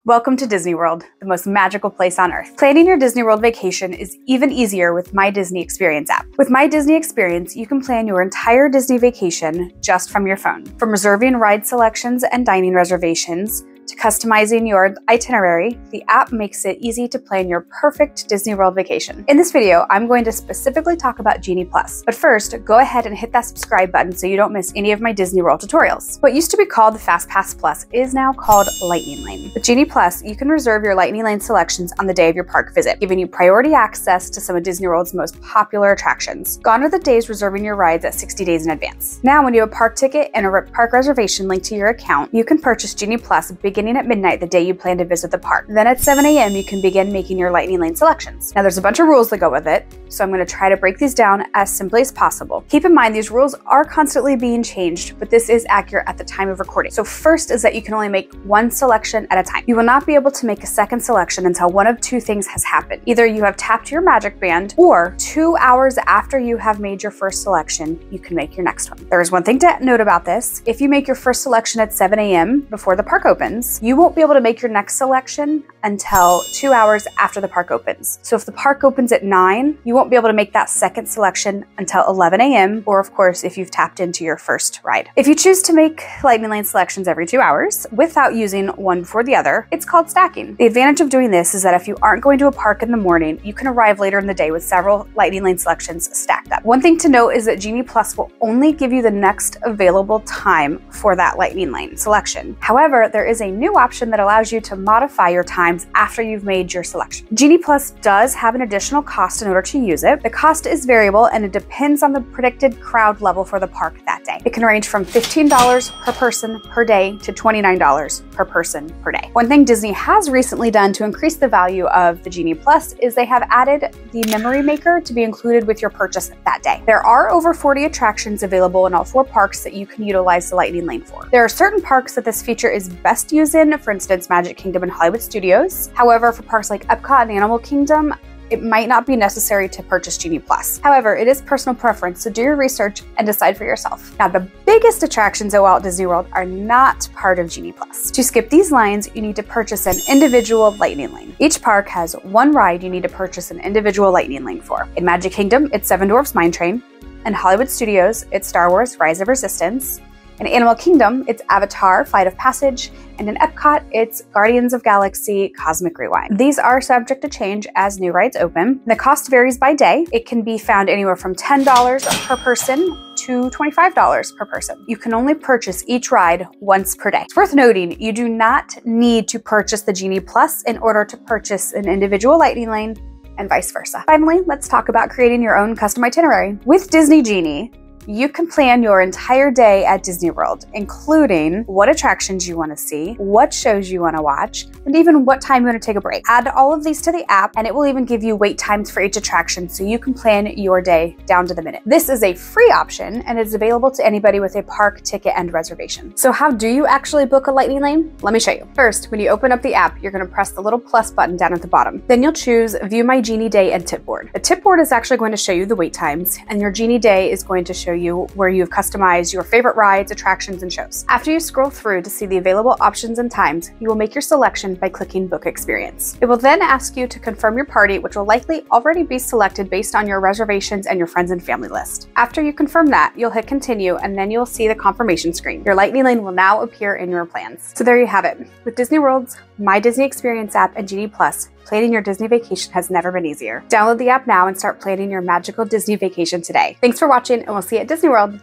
Welcome to Disney World, the most magical place on earth. Planning your Disney World vacation is even easier with My Disney Experience app. With My Disney Experience, you can plan your entire Disney vacation just from your phone. From reserving ride selections and dining reservations, to customizing your itinerary, the app makes it easy to plan your perfect Disney World vacation. In this video, I'm going to specifically talk about Genie Plus. But first, go ahead and hit that subscribe button so you don't miss any of my Disney World tutorials. What used to be called the Fast Pass Plus is now called Lightning Lane. With Genie Plus, you can reserve your Lightning Lane selections on the day of your park visit, giving you priority access to some of Disney World's most popular attractions. Gone are the days reserving your rides at 60 days in advance. Now, when you have a park ticket and a park reservation linked to your account, you can purchase Genie Plus beginning at midnight the day you plan to visit the park. Then at 7 a.m. you can begin making your Lightning Lane selections. Now there's a bunch of rules that go with it, so I'm going to try to break these down as simply as possible. Keep in mind these rules are constantly being changed, but this is accurate at the time of recording. So first is that you can only make one selection at a time. You will not be able to make a second selection until one of two things has happened. Either you have tapped your magic band, or 2 hours after you have made your first selection, you can make your next one. There is one thing to note about this. If you make your first selection at 7 a.m. before the park opens, you won't be able to make your next selection until 2 hours after the park opens. So if the park opens at 9, you won't be able to make that second selection until 11 a.m. or of course if you've tapped into your first ride. If you choose to make Lightning Lane selections every 2 hours without using one before the other, it's called stacking. The advantage of doing this is that if you aren't going to a park in the morning, you can arrive later in the day with several Lightning Lane selections stacked up. One thing to note is that Genie Plus will only give you the next available time for that Lightning Lane selection. However, there is a new option that allows you to modify your times after you've made your selection. Genie Plus does have an additional cost in order to use it. The cost is variable and it depends on the predicted crowd level for the park that day. It can range from $15 per person per day to $29 per person per day. One thing Disney has recently done to increase the value of the Genie Plus is they have added the memory maker to be included with your purchase that day. There are over 40 attractions available in all 4 parks that you can utilize the Lightning Lane for. There are certain parks that this feature is best used in, for instance, Magic Kingdom and Hollywood Studios. However, for parks like Epcot and Animal Kingdom, it might not be necessary to purchase Genie Plus. However, it is personal preference, so do your research and decide for yourself. Now, the biggest attractions at Walt Disney World are not part of Genie Plus. To skip these lines, you need to purchase an individual Lightning Lane. Each park has one ride you need to purchase an individual Lightning Lane for. In Magic Kingdom, it's Seven Dwarfs Mine Train. In Hollywood Studios, it's Star Wars Rise of Resistance. In Animal Kingdom, it's Avatar Flight of Passage, and in Epcot, it's Guardians of Galaxy Cosmic Rewind. These are subject to change as new rides open. The cost varies by day. It can be found anywhere from $10 per person to $25 per person. You can only purchase each ride once per day. It's worth noting, you do not need to purchase the Genie Plus in order to purchase an individual Lightning Lane and vice versa. Finally, let's talk about creating your own custom itinerary. With Disney Genie, you can plan your entire day at Disney World, including what attractions you want to see, what shows you want to watch, and even what time you want to take a break. Add all of these to the app, and it will even give you wait times for each attraction so you can plan your day down to the minute. This is a free option, and it's available to anybody with a park ticket and reservation. So how do you actually book a Lightning Lane? Let me show you. First, when you open up the app, you're going to press the little plus button down at the bottom. Then you'll choose View My Genie Day and Tip Board. The tip board is actually going to show you the wait times, and your Genie Day is going to show you where you've customized your favorite rides, attractions, and shows. After you scroll through to see the available options and times, you will make your selection by clicking Book Experience. It will then ask you to confirm your party, which will likely already be selected based on your reservations and your friends and family list. After you confirm that, you'll hit Continue, and then you'll see the confirmation screen. Your Lightning Lane will now appear in your plans. So there you have it. With Disney World's My Disney Experience app and Genie Plus, planning your Disney vacation has never been easier. Download the app now and start planning your magical Disney vacation today. Thanks for watching, and we'll see you at Disney World.